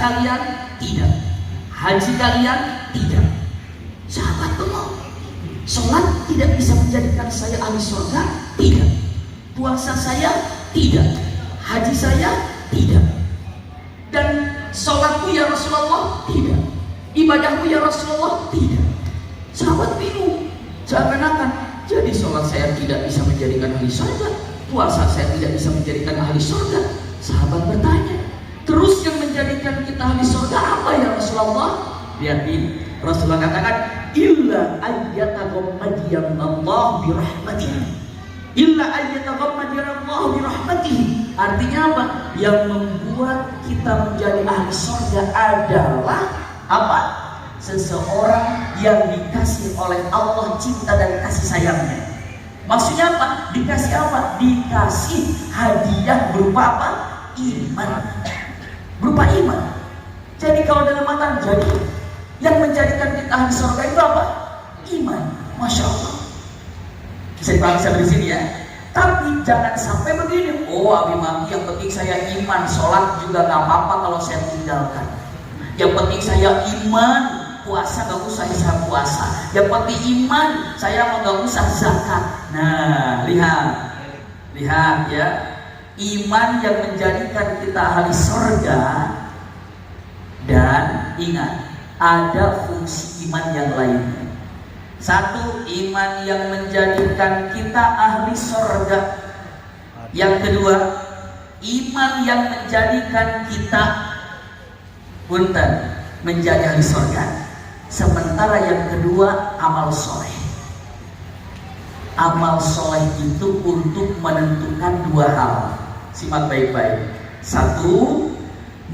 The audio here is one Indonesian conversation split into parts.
kalian? Tidak. Haji kalian? Tidak. Sahabat tolong. Sholat tidak bisa menjadikan saya ahli surga? Tidak. Puasa saya? Tidak. Haji saya? Tidak. Dan sholatku ya Rasulullah? Tidak. Ibadahku ya Rasulullah? Tidak. Sahabat bingung. Seakan-akan, jadi sholat saya tidak bisa menjadikan ahli surga, puasa saya tidak bisa menjadikan ahli surga. Sahabat bertanya, terus yang menjadikan kita ahli surga apa ya Rasulullah? Lihat ini, Rasulullah katakan, illa ayyataghammadiyallahu birahmatihi. Illa ayyataghammadiyallahu birahmatihi. Artinya apa? Yang membuat kita menjadi ahli surga adalah apa? Seseorang yang dikasih oleh Allah cinta dan kasih sayangnya. Maksudnya apa? Dikasih apa? Dikasih hadiah berupa apa? Iman. Berupa iman. Jadi kalau dalam mata, jadi yang menjadikan kita ahli surga itu apa? Iman. Masya Allah. Bisa dipahami sampai di sini ya. Tapi jangan sampai begini. Oh, Abi Maki, yang penting saya iman, sholat juga nggak apa-apa kalau saya tinggalkan. Yang penting saya iman, puasa gak usah saya puasa. Yang penting iman, saya mau gak usah zakat. Nah, lihat ya, iman yang menjadikan kita ahli surga. Dan ingat, ada fungsi iman yang lainnya. Satu, iman yang menjadikan kita ahli surga. Yang kedua, iman yang menjadikan kita menjadi ahli surga. Sementara yang kedua, amal soleh. Amal soleh itu untuk menentukan dua hal. Simak baik-baik. Satu,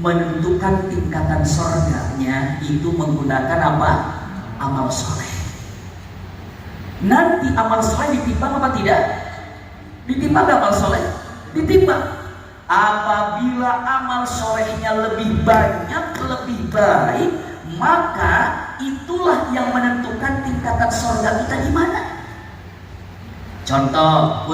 menentukan tingkatan surganya itu menggunakan apa? Amal soleh. Nanti amal soleh ditimbang apa tidak? Ditimbang amal soleh? Ditimbang. Apabila amal solehnya lebih banyak, lebih baik, maka itulah yang menentukan tingkatan surga kita di mana. Contoh,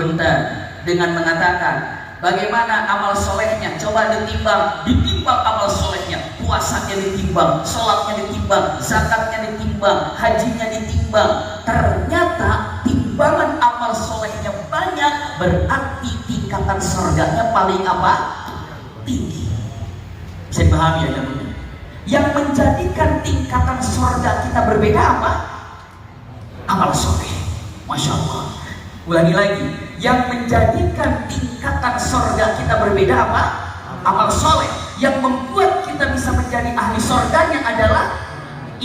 dengan mengatakan bagaimana amal solehnya, coba ditimbang amal solehnya, puasanya ditimbang, sholatnya ditimbang, zakatnya ditimbang, hajinya ditimbang. Ternyata timbangan amal solehnya banyak, berarti tingkatan surganya paling apa? Tinggi. Bisa pahami ya teman-teman? Yang menjadikan tingkatan surga kita berbeda apa? Amal soleh. Masya Allah. Ulangi lagi. Yang menjadikan tingkatan surga kita berbeda apa? Amal soleh. Yang membuat kita bisa menjadi ahli surganya adalah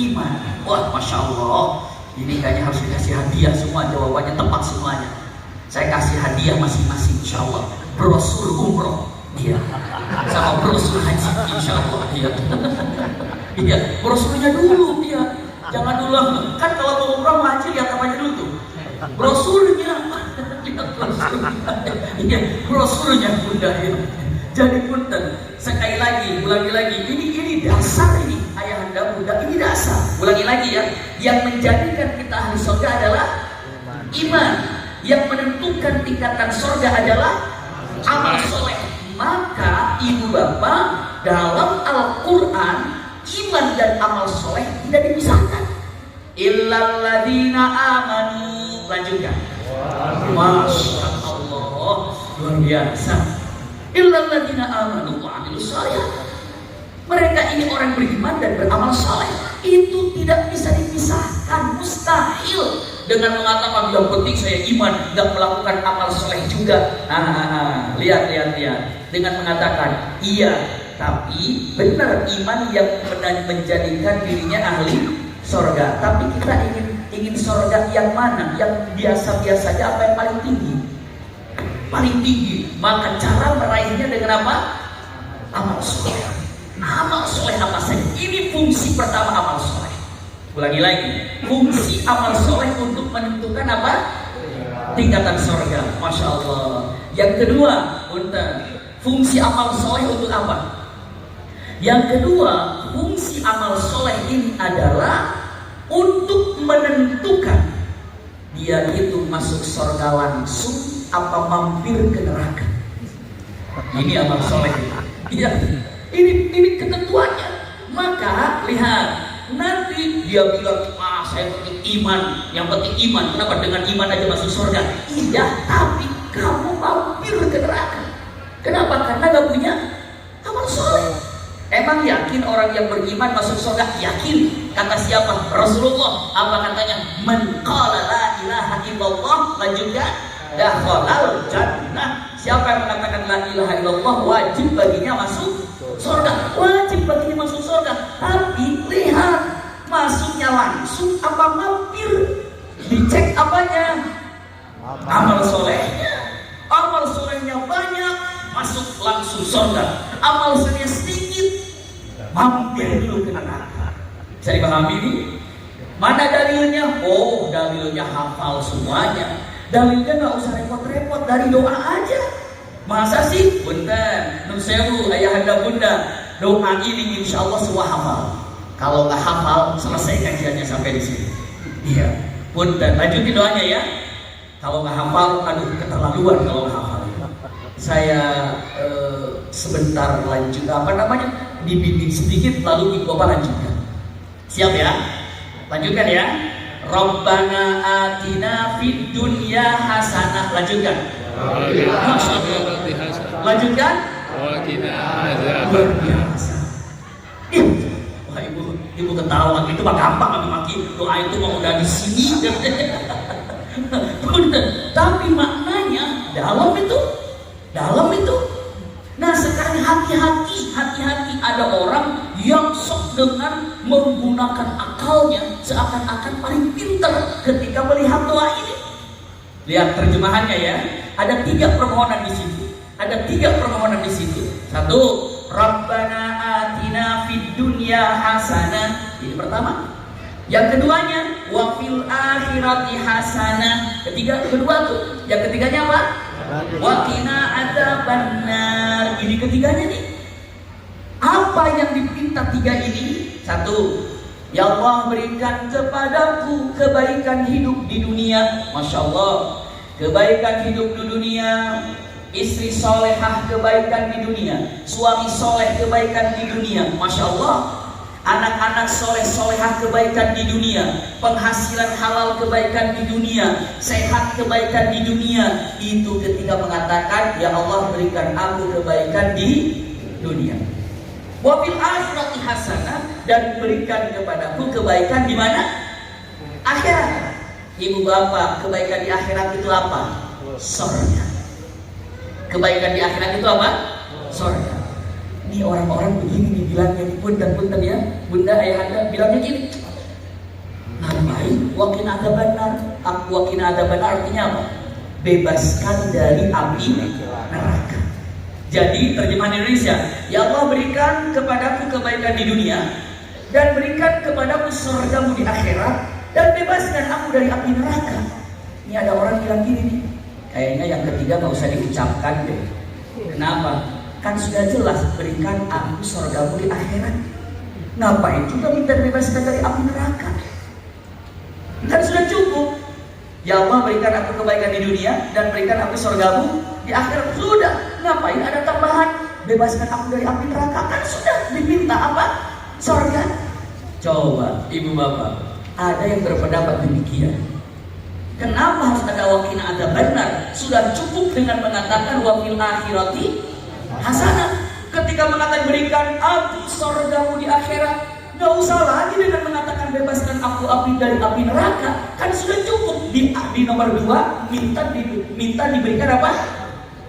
iman. Wah, Masya Allah. Ini kayaknya harus dikasih hadiah semua, jawabannya tepat semuanya. Saya kasih hadiah masing-masing, insya Allah. Brosur umroh, iya. Sama brosur haji, insya Allah, iya. Iya, brosurnya dulu, iya. Jangan dulu, kan kalau mau umroh haji lihat apa dulu tuh? Brosurnya, iya, brosurnya bunda ya. Jadi punten, sekali lagi, ulangi lagi. Ini dasar ini, ayahanda bunda, ini dasar. Ulangi lagi ya. Yang menjadikan kita ahli surga adalah iman. Yang menentukan tingkatan surga adalah amal soleh. Maka ibu bapak, dalam Al-Quran, iman dan amal soleh tidak dipisahkan. Illal ladzina amanu. Lanjutkan. Masya Allah, luar biasa. Illal ladzina amanu wa amilus shalihat. Mereka ini orang beriman dan beramal saleh. Itu tidak bisa dipisahkan, mustahil. Dengan mengatakan yang penting saya iman, nggak melakukan amal soleh juga. Lihat. Dengan mengatakan iya, tapi benar iman yang menjadikan dirinya ahli surga. Tapi kita ingin surga yang mana? Yang biasa-biasa saja, apa yang paling tinggi? Paling tinggi. Maka cara meraihnya dengan apa? Amal soleh. Amal soleh apa saja? Ini fungsi pertama amal soleh. Ulangi lagi, fungsi amal soleh untuk menentukan apa? Tingkatan surga. Masya Allah. Yang kedua, fungsi amal soleh untuk apa? Yang kedua, fungsi amal soleh ini adalah untuk menentukan dia itu masuk surga langsung apa mampir ke neraka. Ini amal soleh. Iya. Ini ketentuannya. lihat, nanti dia bilang, saya penting iman, yang penting iman. Kenapa? Dengan iman aja masuk surga. Iya, tapi kamu mampir ke neraka. Kenapa? Karena gak punya amal soleh. Emang yakin orang yang beriman masuk surga? Yakin. Kata siapa? Rasulullah. Apa katanya? Man qala la ilaha illallah, lanjutkan, dakhalal jannah. Siapa yang mengatakan la ilaha illallah, wajib baginya masuk surga. Wajib baginya masuk surga. Tapi lihat, masuknya langsung apa mampir? Dicek apanya? Amal solehnya. Amal solehnya banyak, masuk langsung surga. Amal solehnya sedikit, mampir dulu ke neraka. Bisa dipahami ini? Mana dalilnya? Oh, dalilnya hafal semuanya. Dalilnya nggak usah repot-repot, dari doa aja. Masa sih? Punten, nun sewu, ayahanda bunda, doa ini insya Allah semua hafal. Kalau nggak hafal, selesai kajiannya sampai di sini. Iya, punten, lanjutin doanya ya. Kalau nggak hafal, aduh keterlaluan kalau nggak hafal. Saya sebentar lanjut, apa namanya? Dibimbing sedikit, lalu ibu bapak lanjutkan. Siap ya? Lanjutkan ya. Rabbana atina fid dunya hasanah. Lanjutkan. Lanjutkan. Luar biasa. Wah, ibu ketawa, itu mah gampang maki. Doa itu mah udah di sini. Tapi maknanya dalam itu. Nah, sekarang hati-hati ada orang yang sok dengan menggunakan akalnya seakan-akan paling pintar ketika melihat doa ini. Lihat terjemahannya ya. Ada 3 permohonan di situ. 1, Rabbana atina fid dunya hasanah. Ini pertama. Yang keduanya, wa fil akhirati hasanah. Yang ketiganya apa? Wa qina adzabannar. Ini ketiganya nih. Apa yang dipinta 3 ini? 1, ya Allah berikan kepadaku kebaikan hidup di dunia. Masya Allah, kebaikan hidup di dunia. Istri solehah, kebaikan di dunia. Suami soleh, kebaikan di dunia. Masya Allah. Anak-anak soleh-solehah, kebaikan di dunia. Penghasilan halal, kebaikan di dunia. Sehat, kebaikan di dunia. Itu ketika mengatakan, ya Allah berikan aku kebaikan di dunia. Wabil akhirati hasanah, dan berikan kepadaku kebaikan di mana? Akhirat. Ibu bapak, kebaikan di akhirat itu apa? Surga. Kebaikan di akhirat itu apa? Surga. Ini orang-orang begini dibilangnya, punten ya, bunda ayahanda bilangnya gini. Ngapain? Wakina ada benar. Wakina ada benar artinya apa? Bebaskan dari api neraka. Jadi terjemahan Indonesia, ya Allah berikan kepadaku kebaikan di dunia dan berikan kepadaku surgamu di akhirat dan bebaskan aku dari api neraka. Ini ada orang bilang gini nih, kayaknya yang ketiga nggak usah diucapkan deh. Kenapa? Kan sudah jelas berikan aku surgamu di akhirat. Ngapain juga minta bebaskan dari api neraka? Kan sudah cukup. Ya Allah berikan aku kebaikan di dunia dan berikan aku surgamu di akhirat. Sudah, ngapain ada tambahan? Bebaskan aku dari api neraka. Kan sudah diminta apa? Surga. Coba ibu bapak, ada yang berpendapat demikian. Kenapa harus ada wakina ada benar? Sudah cukup dengan mengatakan wafil akhirati hasanah. Ketika mengatakan berikan aku surgamu di akhirat, nggak usah lagi dengan mengatakan bebaskan aku dari api neraka. Kan sudah cukup. Di nomor 2 minta diberikan apa?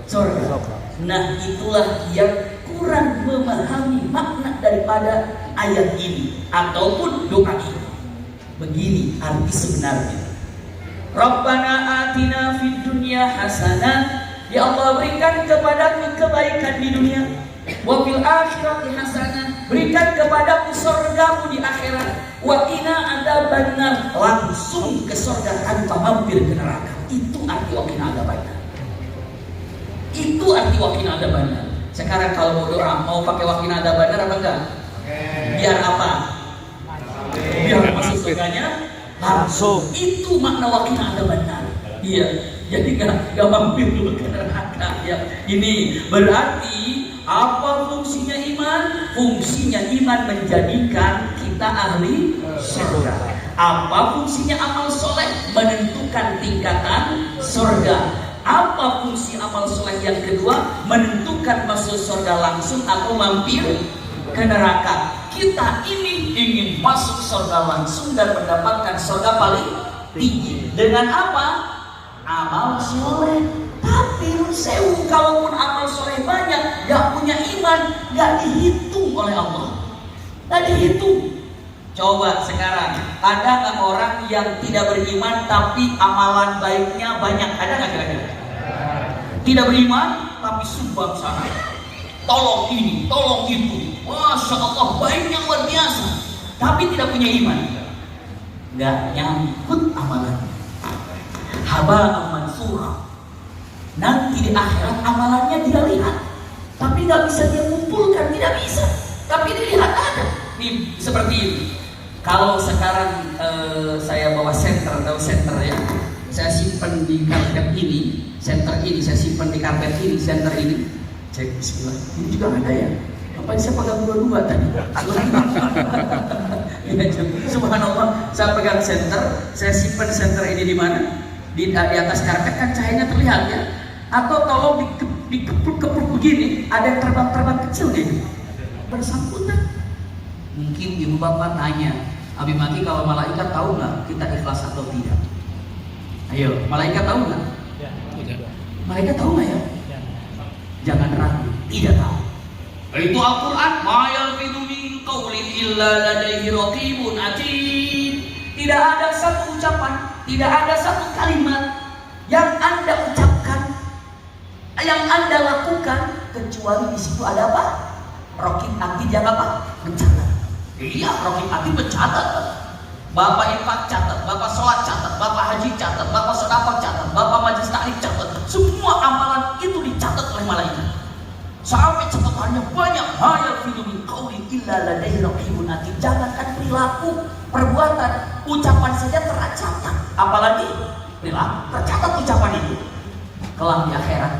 Surga. Nah, itulah yang kurang memahami makna daripada ayat ini ataupun doa ini. Begini arti sebenarnya. Rabbana atina fid dunya hasanah. Ya Allah berikan kepadaku kebaikan di dunia. Wa fil akhirati hasanah. Berikan kepadaku surgamu di akhirat. Wa qina adzabannar. Langsung ke surga tanpa mampir ke neraka. Itu arti wa qina adzabannar. Itu arti wa qina adzabannar. Sekarang kalau mau doa mau pakai wa qina adzabannar apa enggak? Biar apa? Biar masuk surganya langsung. Itu makna wa qina adzabannar. Iya. Jadi gak mampir dulu ke neraka ya. Ini berarti apa fungsinya iman? Fungsinya iman menjadikan kita kita ahli surga. Apa fungsinya amal soleh? Menentukan tingkatan surga. Apa fungsi amal soleh yang kedua? Menentukan masuk surga langsung atau mampir ke neraka. Kita ini ingin masuk surga langsung dan mendapatkan surga paling tinggi. Dengan apa? Amal soleh. Tapi sewu, kalaupun amal soleh banyak, gak punya iman, gak dihitung oleh Allah. Gak dihitung. Coba sekarang, ada nggak orang yang tidak beriman tapi amalan baiknya banyak? Ada nggak kira-kira? Tidak beriman tapi sumbang sana, tolong ini, tolong itu, masya Allah baiknya luar biasa, tapi tidak punya iman, nggak nyangkut amalan. Haba'an mansura. Nanti di akhirat amalannya dia lihat, tapi nggak bisa dia kumpulkan, tidak bisa. Tapi dilihat ada. Nih seperti ini. Kalau sekarang saya bawa senter, tahu senter ya? Saya simpan di karpet ini, senter ini saya simpan di karpet ini, senter ini. Cek bismillah. Ini juga ada ya. Apa saya pegang dua-dua tadi? Ya, subhanallah, saya pegang senter, saya simpan senter ini di mana? Di atas karpet kan cahayanya terlihat ya. Atau kalau dikepuk-kepuk begini, ada yang terbang-terbang kecil nih. Bersangkutan. Mungkin ibu bapak tanya, Abi Maki, kalau malaikat tahu nggak kita ikhlas atau tidak? Ayo, malaikat tahu nggak? Malaikat tahu nggak ya? Jangan ragu, tidak tahu. Itu Al-Quran. Ma yalfidu min qaulin illa ladaihi raqibun atid. Tidak ada satu ucapan, tidak ada satu kalimat yang Anda ucapkan, yang Anda lakukan, kecuali di situ ada apa? Raqib atid yang apa? Mencatat. Iya, Raqib atid mencatat. Bapak infak catat, bapak sholat catat, bapak haji catat, bapak sedekah catat, bapak majlis taklim catat. Semua amalan itu dicatat oleh malaikat. Sampai catatannya banyak. Ma yalfidu min qaulin illa ladaihi raqibun atid. Jangankan perilaku, perbuatan, ucapan saja tercatat. Apalagi perilaku, tercatat ucapan itu. Kelak di akhirat,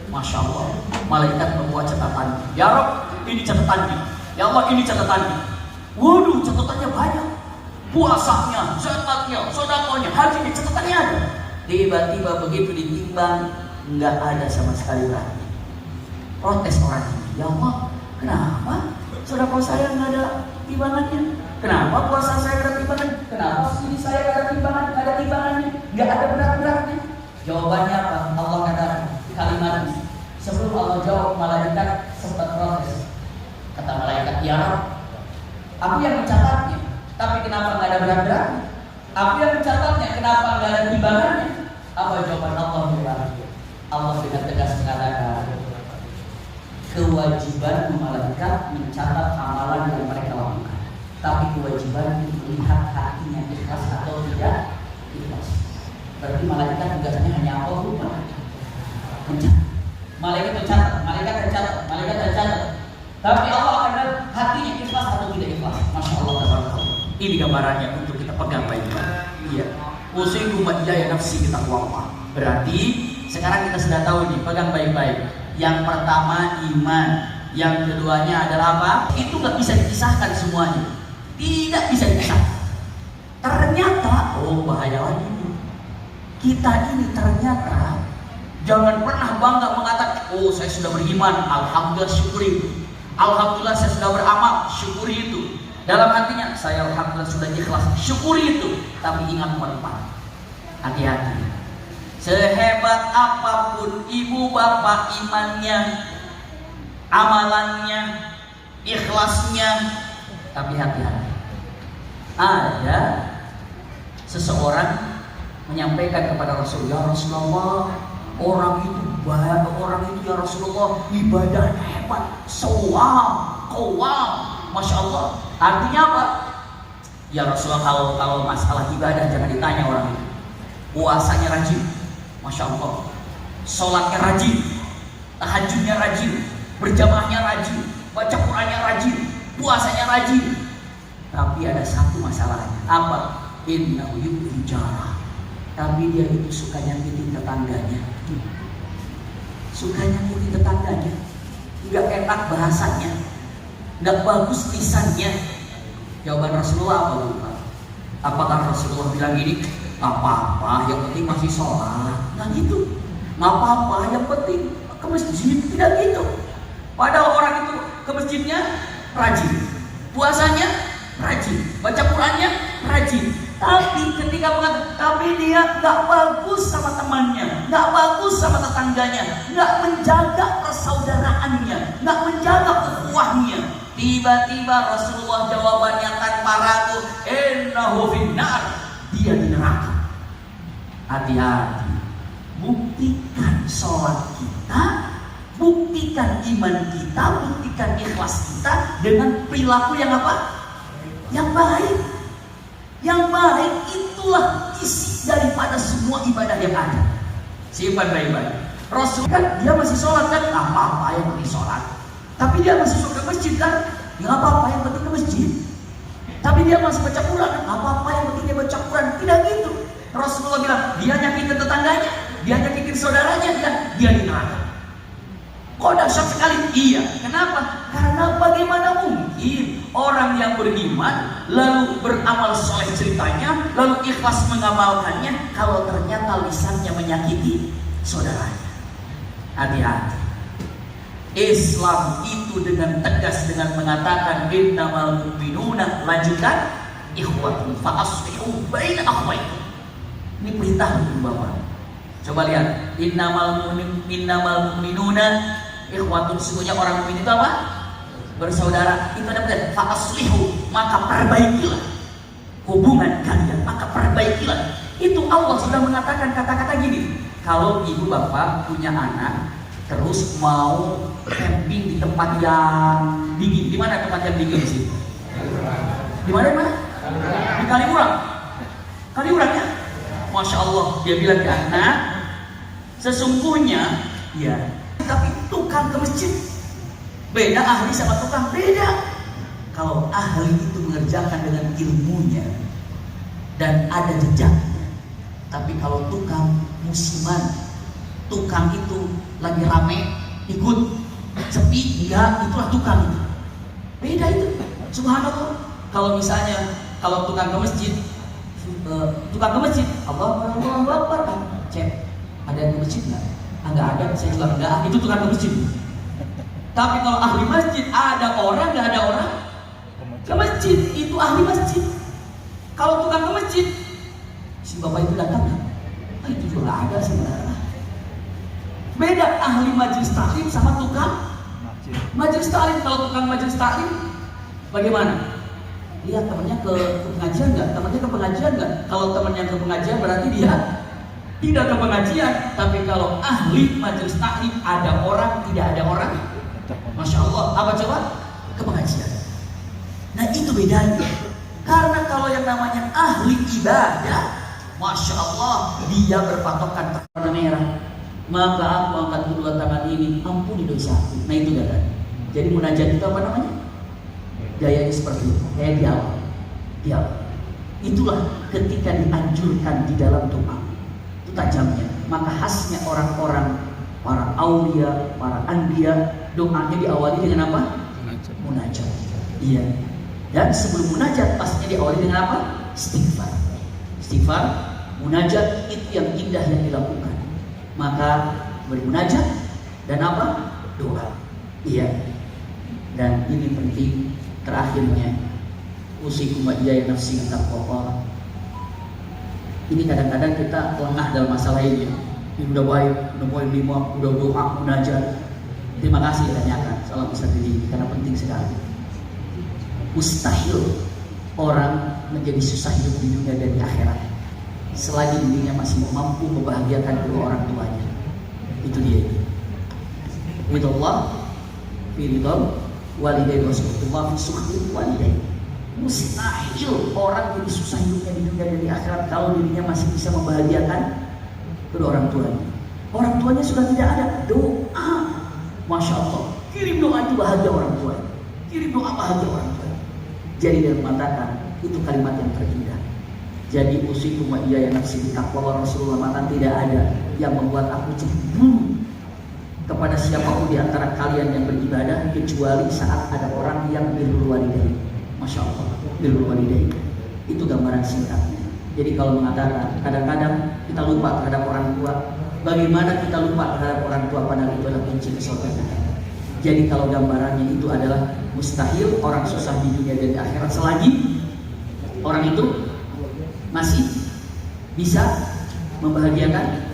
masya Allah, malaikat membuat catatan. Ya Rabb, ini catatannya. Ya Allah, ini catatannya. Waduh, catatannya banyak. Puasanya, zakatnya, sedekahnya, hajinya, catatannya ada. Tiba-tiba begitu ditimbang, nggak ada sama sekali berarti. Protes orang ini. Ya Allah, kenapa sedekah saya nggak ada timbangannya? Kenapa puasa saya nggak ada timbangannya? Kenapa ini saya nggak ada timbangan, nggak ada timbangannya, nggak ada berat-beratnya? Jawabannya apa? Allah katakan kalimat ini. Sebelum Allah jawab, malaikat sempat protes. Kata malaikat, ya Rabb, aku yang mencatatnya, tapi kenapa nggak ada berat-beratnya? Aku yang mencatatnya, kenapa nggak ada timbangannya? Apa jawaban Allah? Allah dengan tegas mengatakan, kewajiban malaikat mencatat amalan yang mereka lakukan, tapi kewajiban melihat hatinya ikhlas atau tidak ikhlas. Berarti malaikat tugasnya hanya apa? Lupa mencatat. Malaikat mencatat, malaikat mencatat, malaikat mencatat. Tapi Allah akan lihat hatinya ikhlas atau tidak ikhlas. Masya Allah, tabarakallah. Ini gambarannya untuk kita pegang baik-baik. Iya. Usikum ya nafsi kita kuapa. Berarti sekarang kita sudah tahu nih, pegang baik-baik. Yang pertama iman, yang keduanya adalah apa? Itu nggak bisa dipisahkan semuanya. Tidak bisa dipisahkan. Ternyata, oh bahaya lagi. Kita ini ternyata jangan pernah bangga mengatakan, oh saya sudah beriman, alhamdulillah syukuri itu. Alhamdulillah saya sudah beramal, syukuri itu. Dalam hatinya, saya alhamdulillah sudah ikhlas, syukuri itu. Tapi ingat manfaat. Hati-hati. Sehebat apapun ibu bapak imannya, amalannya, ikhlasnya, tapi hati-hati. Ada seseorang menyampaikan kepada Rasulullah, ya Rasulullah, orang itu ya Rasulullah ibadahnya hebat, qawwam, masya Allah. Artinya apa? Ya Rasulullah, kalau masalah ibadah jangan ditanya orang itu. Puasanya rajin, masya Allah. Sholatnya rajin, tahajudnya rajin, berjamaahnya rajin, baca Qurannya rajin, puasanya rajin. Tapi ada satu masalahnya. Apa? Innahu yu'dhi jarah. Tapi dia itu suka nyakitin tetangganya. Suka nyakitin tetangganya. Nggak enak bahasanya, nggak bagus lisannya. Jawaban Rasulullah apa Bapak? Apakah Rasulullah bilang gini, nggak apa-apa, yang penting masih sholat? Nggak gitu. Nggak apa-apa, yang penting ke masjid. Tidak gitu. Padahal orang itu ke masjidnya rajin, puasanya rajin, baca Qurannya rajin. Tapi ketika mengatakan, tapi dia nggak bagus sama temannya, nggak bagus sama tetangganya, nggak menjaga persaudaraannya, nggak menjaga ukhuwahnya. Tiba-tiba Rasulullah jawabannya tanpa ragu, innahu finnar, dia di neraka. Hati-hati, buktikan sholat kita, buktikan iman kita, buktikan ikhlas kita dengan perilaku yang apa? Yang baik. Yang baik itulah isi daripada semua ibadah yang ada. Simpan baik-baik. Rasul kan dia masih sholat kan, nggak apa-apa yang penting sholat. Tapi dia masih suka ke masjid kan, nggak apa-apa yang penting ke masjid. Tapi dia masih baca Quran, nggak apa-apa yang penting dia baca Quran. Tidak gitu. Rasulullah bilang dia nyakitin tetangganya, dia nyakitin saudaranya, dia di neraka. Kok dahsyat sekali? Iya. Kenapa? Karena bagaimana mungkin orang yang beriman lalu beramal soleh ceritanya, lalu ikhlas mengamalkannya, kalau ternyata lisannya menyakiti saudaranya. Hati-hati. Islam itu dengan tegas dengan mengatakan innamal mu'minuna, lanjutkan, ikhwatun fa aslihu baina akhwaikum. Ini perintah untuk Bapak. Coba lihat, innamal mu'minuna ikhwatun, sesungguhnya orang mukmin itu apa? Bersaudara. Itu ada benar. Fa aslihu, maka perbaikilah hubungan kalian, maka perbaikilah. Itu Allah sudah mengatakan kata-kata gini. Kalau ibu bapak punya anak terus mau camping di tempat yang dingin, di mana tempat yang dingin sih? Di mana? Di Kaliurang. Kaliurang ya? Masya Allah, dia bilang ke anak, sesungguhnya ya, tapi tukang ke masjid beda, ahli sama tukang beda. Kalau ahli itu mengerjakan dengan ilmunya dan ada jejaknya, tapi kalau tukang musiman, tukang itu lagi rame ikut, sepi enggak, itulah tukang itu. Beda itu. Subhanallah. Kalau misalnya kalau tukang ke masjid, Allah Akbar, cek ada yang ke masjid enggak? Enggak ada, saya juga enggak. Itu tukang ke masjid. Tapi kalau ahli masjid, ada orang enggak ada orang ke masjid, itu ahli masjid. Kalau tukang ke masjid, si bapak itu datang enggak? Itu juga enggak ada sebenarnya. Beda ahli majelis taklim sama tukang majelis taklim. Kalau tukang majelis taklim bagaimana? Lihat temannya ke pengajian enggak? Temannya ke pengajian enggak? Kalau temannya ke pengajian berarti dia tidak ke pengajian. Tapi kalau ahli majelis taklim, ada orang, tidak ada orang, Masya Allah, apa coba? Ke pengajian. Nah itu bedanya. Karena kalau yang namanya ahli ibadah, Masya Allah, dia berpatokan warna merah. Maka aku angkat kedua tangan ini, ampuni dosaku. Nah itu kan. Jadi munajat itu apa namanya? Gayanya seperti itu, kayak di awal. Itulah ketika dianjurkan di dalam doa. Itu tajamnya. Maka khasnya orang-orang, para aulia, para anbiya, doanya diawali dengan apa? Munajat. Iya. Dan sebelum munajat pastinya diawali dengan apa? Istighfar. Istighfar, munajat itu yang indah yang dilakukan. Maka bermunajat dan apa? Doa. Iya. Dan ini penting. Terakhirnya, usikum wa iyaya nafsi taqwa. Ini kadang-kadang kita lengah dalam masalah ini. Ini udah baik, udah poin 5, udah doa, munajat. Terima kasih tanyakan. Salam besar diri karena penting sekali. Mustahil orang menjadi susah hidup di dunia dan di akhirat selagi dirinya masih mampu membahagiakan kedua orang tuanya. Itu dia. Ridallah fi ridal walidain wa sukhutullah fi sukhtil walidain. Mustahil orang jadi susah hidupnya di dunia dan di akhirat kalau dirinya masih bisa membahagiakan kedua orang tuanya. Orang tuanya sudah tidak ada, doa. Masya Allah, kirim doa itu bahagia orang tuanya. Kirim doa bahagia orang tuanya. Jadi dia mengatakan itu kalimat yang terindah. Jadi usikum wa iyaya nafsi bitaqwa, Rasulullah mengatakan tidak ada yang membuat aku cemburu kepada siapapun di antara kalian yang beribadah kecuali saat ada orang yang birrul walidain. Masya Allah. bil walidain. Itu gambaran singkatnya. Jadi kalau mengatakan kadang-kadang kita lupa terhadap orang tua, bagaimana kita lupa terhadap orang tua padahal itu adalah kunci kesyurgaan. Jadi kalau gambarannya itu adalah mustahil orang susah di dunia dan di akhirat selagi orang itu masih bisa membahagiakan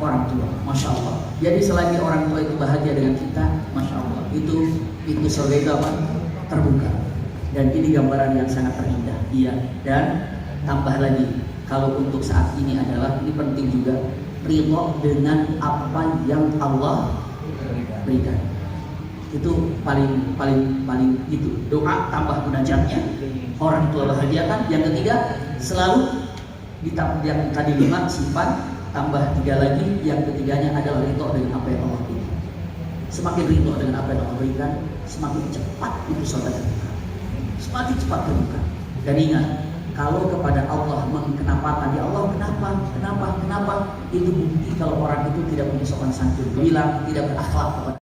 orang tua. Masya Allah. Jadi selagi orang tua itu bahagia dengan kita, Masya Allah, itu surga itu apa? Terbuka. Dan ini gambaran yang sangat terindah. Iya. Dan tambah lagi, kalau untuk saat ini adalah, ini penting juga, ridho dengan apa yang Allah berikan. Itu paling gitu. Doa tambah munajatnya, orang tua bahagiakan. Yang ketiga, selalu yang tadi 5 simpan, tambah 3 lagi. Yang ketiganya adalah ridho dengan apa yang Allah berikan. Semakin ridho dengan apa yang Allah berikan, semakin cepat itu surga terbuka. Semakin cepat terbuka. Dan ingat, kalau kepada Allah kenapa tadi Allah kenapa itu bukti kalau orang itu tidak punya sopan santun, bilang tidak berakhlak kepada